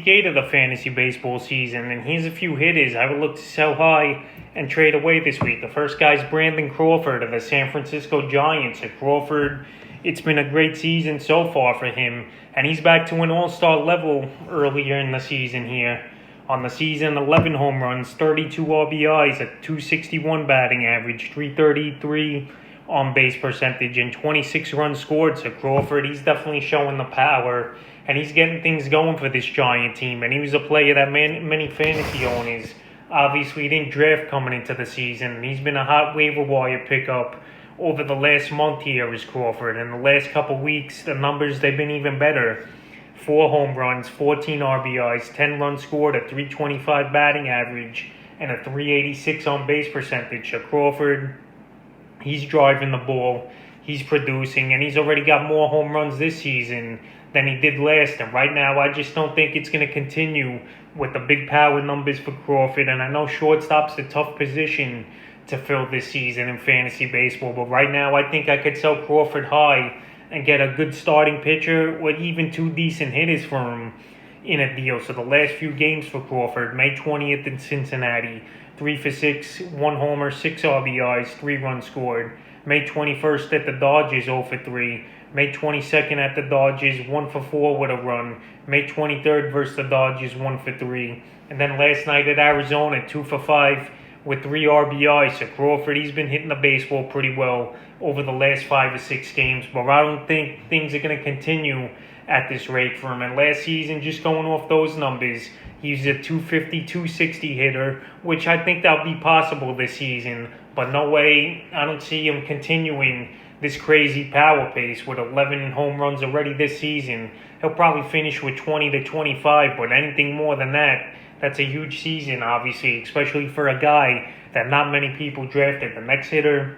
week 8 of the fantasy baseball season, and here's a few hitters I would look to sell high and trade away this week. The first guy is Brandon Crawford of the San Francisco Giants. At Crawford, it's been a great season so far for him, and he's back to an all-star level earlier in the season here. On the season, 11 home runs, 32 RBIs, a .261 batting average, .333 on-base percentage, and 26 runs scored. So Crawford, he's definitely showing the power, and he's getting things going for this Giant team. And he was a player that many fantasy owners obviously didn't draft coming into the season. And he's been a hot waiver wire pickup over the last month here as Crawford. And the last couple weeks, the numbers, they've been even better. 4 home runs, 14 RBIs, 10 runs scored, a .325 batting average, and a .386 on-base percentage. So Crawford, he's driving the ball, he's producing, and he's already got more home runs this season than he did last. And right now, I just don't think it's going to continue with the big power numbers for Crawford. And I know shortstop's a tough position to fill this season in fantasy baseball, but right now I think I could sell Crawford high and get a good starting pitcher with even 2 decent hitters for him in a deal. So the last few games for Crawford: May 20th in Cincinnati, 3 for 6, 1 homer, 6 RBIs, 3 runs scored. May 21st at the Dodgers, 0 for 3. May 22nd at the Dodgers, 1 for 4 with a run. May 23rd versus the Dodgers, 1 for 3. And then last night at Arizona, 2 for 5 with 3 RBIs. So Crawford, he's been hitting the baseball pretty well over the last 5 or 6 games. But I don't think things are going to continue at this rate for him. And last season, just going off those numbers, he's a .250, .260 hitter, which I think that'll be possible this season. But no way, I don't see him continuing this crazy power pace with 11 home runs already this season. He'll probably finish with 20 to 25, but anything more than that, that's a huge season, obviously, especially for a guy that not many people drafted. The next hitter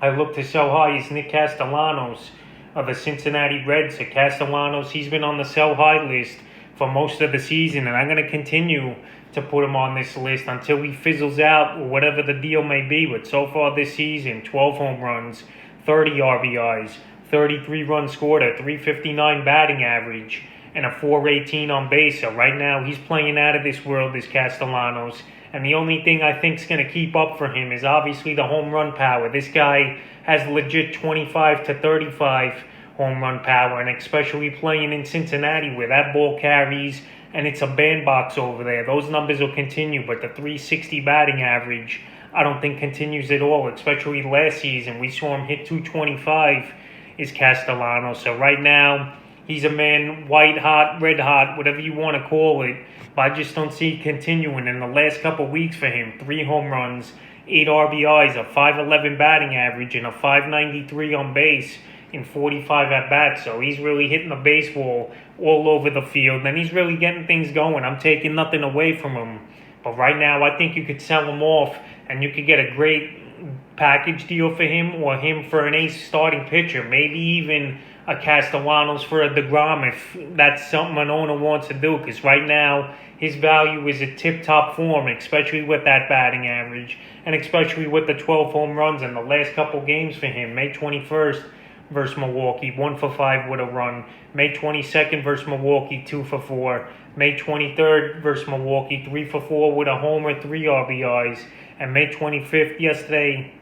I look to sell high is Nick Castellanos of the Cincinnati Reds. So Castellanos, he's been on the sell high list for most of the season, and I'm going to continue to put him on this list until he fizzles out, or whatever the deal may be. But so far this season, 12 home runs, 30 RBIs, 33 runs scored, a .359 batting average, and a .418 on base. So right now, he's playing out of this world, this Castellanos. And the only thing I think is going to keep up for him is obviously the home run power. This guy has legit 25 to 35 home run power, and especially playing in Cincinnati where that ball carries and it's a bandbox over there. Those numbers will continue, but the .360 batting average, I don't think continues at all, especially last season. We saw him hit .225 is Castellanos. So right now, he's a man, white hot, red hot, whatever you want to call it. But I just don't see it continuing. In the last couple of weeks for him, 3 home runs, 8 RBIs, a .511 batting average, and a .593 on base in 45 at-bats. So he's really hitting the baseball all over the field, and he's really getting things going. I'm taking nothing away from him. But right now, I think you could sell him off, and you could get a great package deal for him, or him for an ace starting pitcher, maybe even a Castellanos for a DeGrom if that's something an owner wants to do, because right now his value is a tip-top form, especially with that batting average, and especially with the 12 home runs in the last couple games for him. May 21st versus Milwaukee, 1 for 5 with a run. May 22nd versus Milwaukee, 2 for 4. May 23rd versus Milwaukee, 3 for 4 with a homer, 3 RBIs. And May 25th, yesterday,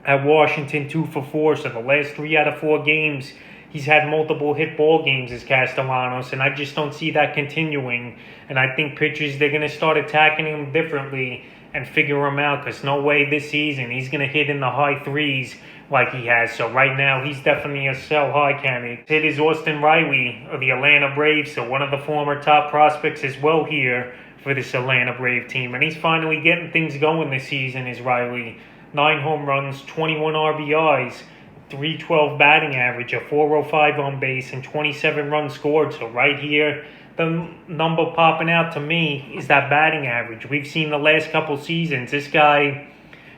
at Washington, 2 for 4. So the last 3 out of 4 games, he's had multiple hit ball games as Castellanos, and I just don't see that continuing. And I think pitchers, they're going to start attacking him differently and figure him out, because no way this season he's going to hit in the high 3s like he has. So right now, he's definitely a sell high candidate. Hit is Austin Riley of the Atlanta Braves, so one of the former top prospects as well here for this Atlanta Brave team. And he's finally getting things going this season, is Riley. 9 home runs, 21 RBIs, .312 batting average, a .405 on base, and 27 runs scored. So right here, the number popping out to me is that batting average. We've seen the last couple seasons, this guy,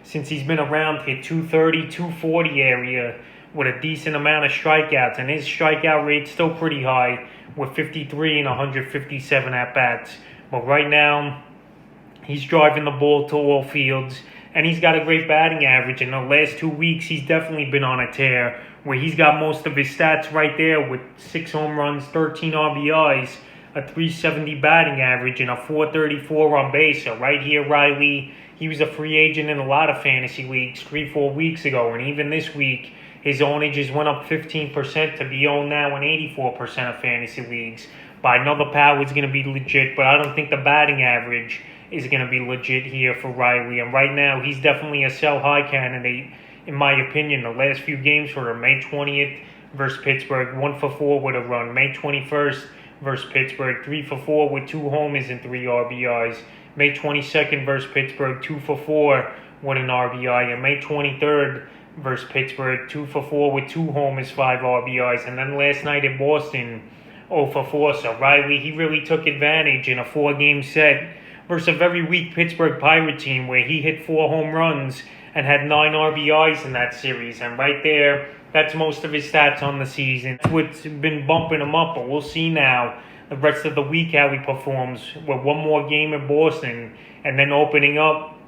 since he's been around, hit .230, .240 area with a decent amount of strikeouts, and his strikeout rate's still pretty high with 53 and 157 at-bats. But right now, he's driving the ball to all fields, and he's got a great batting average. In the last 2 weeks, he's definitely been on a tear, where he's got most of his stats right there with 6 home runs, 13 RBIs, a 370 batting average, and a 434 on base. So right here, Riley, he was a free agent in a lot of fantasy leagues 3-4 weeks ago, and even this week, his ownages went up 15% to be owned now in 84% of fantasy leagues. But I know the power is going to be legit, but I don't think the batting average is going to be legit here for Riley. And right now, he's definitely a sell-high candidate, in my opinion. The last few games for him, May 20th versus Pittsburgh, 1 for 4 with a run. May 21st versus Pittsburgh, 3 for 4 with 2 homers and 3 RBIs. May 22nd versus Pittsburgh, 2 for 4 with an RBI. And May 23rd versus Pittsburgh, 2 for 4 with 2 homers, 5 RBIs. And then last night in Boston, 0 for 4. So Riley, he really took advantage in a 4-game set versus a very weak Pittsburgh Pirate team where he hit 4 home runs and had 9 RBIs in that series. And right there, that's most of his stats on the season. That's what's been bumping him up, but we'll see now the rest of the week how he performs with one more game in Boston and then opening up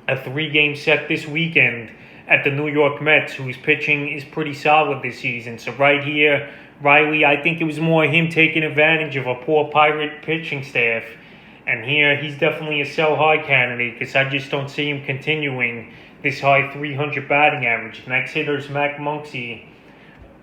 a 3-game set this weekend at the New York Mets, whose pitching is pretty solid this season. So right here, Riley, I think it was more him taking advantage of a poor Pirate pitching staff. And here, he's definitely a sell-high candidate because I just don't see him continuing this high 300 batting average. Next hitter is Max Muncy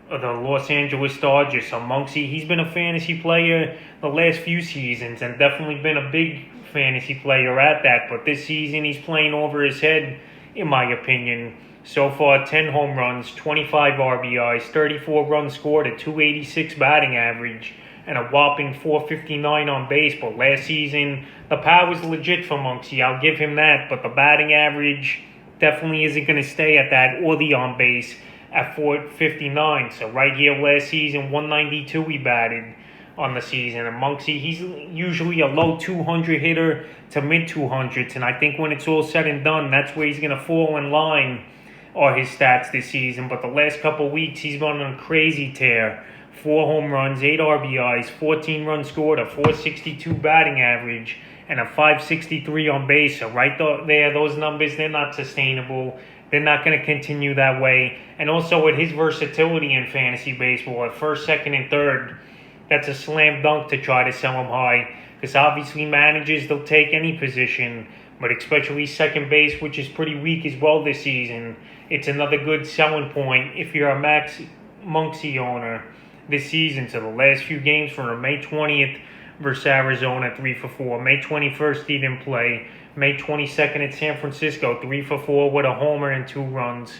of the Los Angeles Dodgers. So Muncy, he's been a fantasy player the last few seasons and definitely been a big fantasy player at that. But this season, he's playing over his head, in my opinion. So far, 10 home runs, 25 RBIs, 34 runs scored, a 286 batting average, and a whopping 459 on base. But last season, the power was legit for Muncy. I'll give him that. But the batting average definitely isn't going to stay at that, or the on base at 459. So right here, last season, 192 he batted on the season. And Muncy, he's usually a low 200 hitter to mid 200s. And I think when it's all said and done, that's where he's going to fall in line, are his stats this season. But the last couple weeks, he's been on a crazy tear. 4 home runs, 8 RBIs, 14 runs scored, a 462 batting average, and a 563 on base. So right there, those numbers, they're not sustainable. They're not going to continue that way. And also with his versatility in fantasy baseball at first, second, and third, that's a slam dunk to try to sell him high. Because obviously managers, they'll take any position, but especially second base, which is pretty weak as well this season. It's another good selling point if you're a Max Muncy owner this season. So the last few games for May 20th versus Arizona, 3 for 4. May 21st, he didn't play. May 22nd at San Francisco, 3 for 4 with a homer and 2 runs.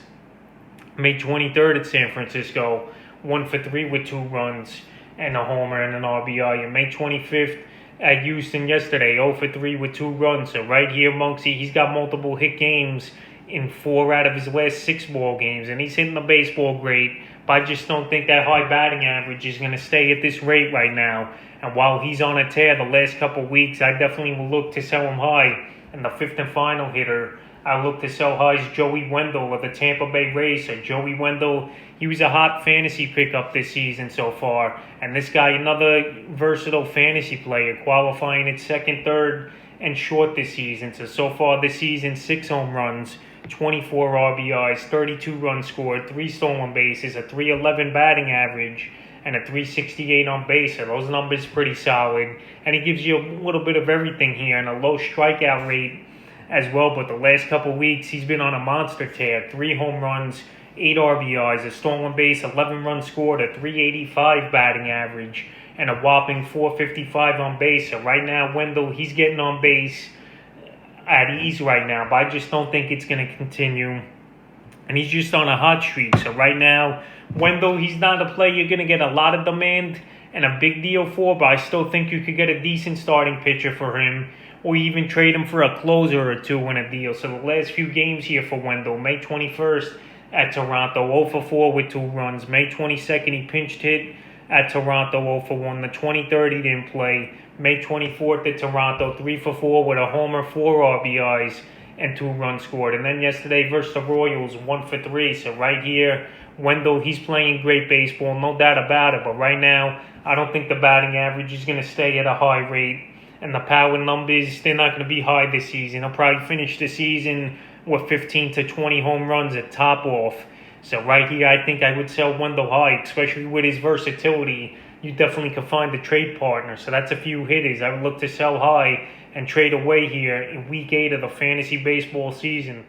May 23rd at San Francisco, 1 for 3 with 2 runs and a homer and an RBI. And May 25th at Houston yesterday, 0 for 3 with 2 runs. So right here, Muncy, he's got multiple hit games in 4 out of his last 6 ball games. And he's hitting the baseball great, but I just don't think that high batting average is going to stay at this rate right now. And while he's on a tear the last couple weeks, I definitely will look to sell him high. And the 5th and final hitter I look to sell high is Joey Wendle of the Tampa Bay Rays. So Joey Wendle, he was a hot fantasy pickup this season so far. And this guy, another versatile fantasy player, qualifying at second, third, and short this season. So far this season, 6 home runs, 24 RBIs, 32 runs scored, 3 stolen bases, a 311 batting average, and a 368 on base. So those numbers pretty solid. And he gives you a little bit of everything here, and a low strikeout rate as well. But the last couple weeks, he's been on a monster tear. 3 home runs, 8 RBIs, a stolen base, 11 runs scored, a 385 batting average, and a whopping 455 on base. So right now, Wendle, he's getting on base at ease right now, but I just don't think it's going to continue. And he's just on a hot streak. So right now, Wendle, he's not a player you're going to get a lot of demand and a big deal for, but I still think you could get a decent starting pitcher for him, or even trade him for a closer or 2 in a deal. So the last few games here for Wendle, May 21st at Toronto, 0 for 4 with 2 runs. May 22nd, he pinched hit at Toronto, 0 for 1. The 23rd, he didn't play. May 24th at Toronto, 3 for 4 with a homer, 4 RBIs, and 2 runs scored. And then yesterday versus the Royals, 1 for 3. So right here, Wendle, he's playing great baseball, no doubt about it. But right now, I don't think the batting average is going to stay at a high rate. And the power numbers, they're not going to be high this season. He'll probably finish the season with 15 to 20 home runs at top off. So right here, I think I would sell Wendle high, especially with his versatility. you definitely could find a trade partner. So that's a few hitters I would look to sell high and trade away here in Week 8 of the fantasy baseball season.